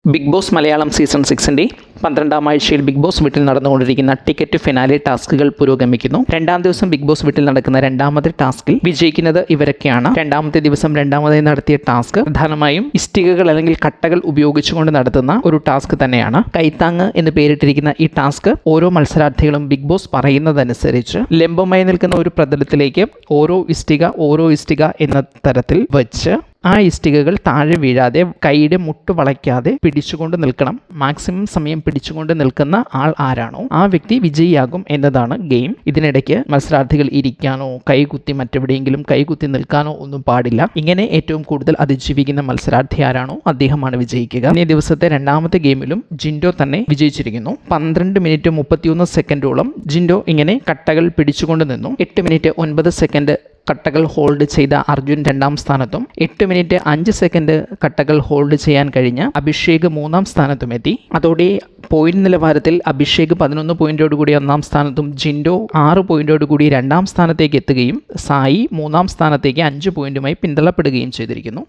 Big boss Malayalam season 6-ന്റെ 12-ാം ആഴ്ചയിൽ big boss വീട്ടിൽ നടന്നുകൊണ്ടിരിക്കുന്ന ടിക്കറ്റ് ഫിനാലെ ടാസ്കുകൾ പുരോഗമിക്കുന്നു. രണ്ടാം ദിവസം ബിഗ് ബോസ് വീട്ടിൽ നടക്കുന്ന രണ്ടാമത്തെ ടാസ്കിൽ വിജയിക്കുന്നത് ഇവരൊക്കെയാണ്. രണ്ടാമത്തെ ദിവസം രണ്ടാമതായി നടത്തിയ ടാസ്ക് പ്രധാനമായും ഇഷ്ടികകൾ അല്ലെങ്കിൽ കട്ടകൾ ഉപയോഗിച്ചുകൊണ്ട് നടത്തുന്ന ഒരു ടാസ്ക് തന്നെയാണ്. കൈത്താങ് എന്ന് പേരിട്ടിരിക്കുന്ന ഈ ടാസ്ക് ഓരോ മത്സരാർത്ഥികളും ബിഗ് ബോസ് പറയുന്നതനുസരിച്ച് ലംബമായി നിൽക്കുന്ന ഒരു പ്രതലത്തിലേക്ക് ഓരോ ഇഷ്ടിക എന്ന തരത്തിൽ വെച്ച് ആ ഇഷ്ടികകൾ താഴെ വീഴാതെ കൈയുടെ മുട്ട് വളയ്ക്കാതെ പിടിച്ചുകൊണ്ട് നിൽക്കണം. മാക്സിമം സമയം പിടിച്ചുകൊണ്ട് നിൽക്കുന്ന ആൾ ആരാണോ ആ വ്യക്തി വിജയിയാകും എന്നതാണ് ഗെയിം. ഇതിനിടയ്ക്ക് മത്സരാർത്ഥികൾ ഇരിക്കാനോ കൈകുത്തി മറ്റെവിടെയെങ്കിലും കൈകുത്തി നിൽക്കാനോ ഒന്നും പാടില്ല. ഇങ്ങനെ ഏറ്റവും കൂടുതൽ അതിജീവിക്കുന്ന മത്സരാർത്ഥി ആരാണോ അദ്ദേഹമാണ് വിജയിക്കുക. ഇന്നേ ദിവസത്തെ രണ്ടാമത്തെ ഗെയിമിലും ജിൻഡോ തന്നെ വിജയിച്ചിരിക്കുന്നു. 12 മിനിറ്റ് 31 സെക്കൻഡോളം ജിൻഡോ ഇങ്ങനെ കട്ടകൾ പിടിച്ചുകൊണ്ട് നിന്നു. 8 മിനിറ്റ് 9 സെക്കൻഡ് കട്ടകൾ ഹോൾഡ് ചെയ്ത അർജുൻ രണ്ടാം സ്ഥാനത്തും 8 മിനിറ്റ് 5 സെക്കൻഡ് കട്ടകൾ ഹോൾഡ് ചെയ്യാൻ കഴിഞ്ഞ അഭിഷേക് 3-ാം സ്ഥാനത്തും എത്തി. അതോടെ പോയിന്റ് നിലവാരത്തിൽ അഭിഷേക് 11 പോയിന്റോടുകൂടി 1-ാം സ്ഥാനത്തും ജിൻഡോ 6 പോയിന്റോടുകൂടി 2-ാം സ്ഥാനത്തേക്ക് എത്തുകയും സായി 3-ാം സ്ഥാനത്തേക്ക് 5 പോയിന്റുമായി പിന്തള്ളപ്പെടുകയും ചെയ്തിരിക്കുന്നു.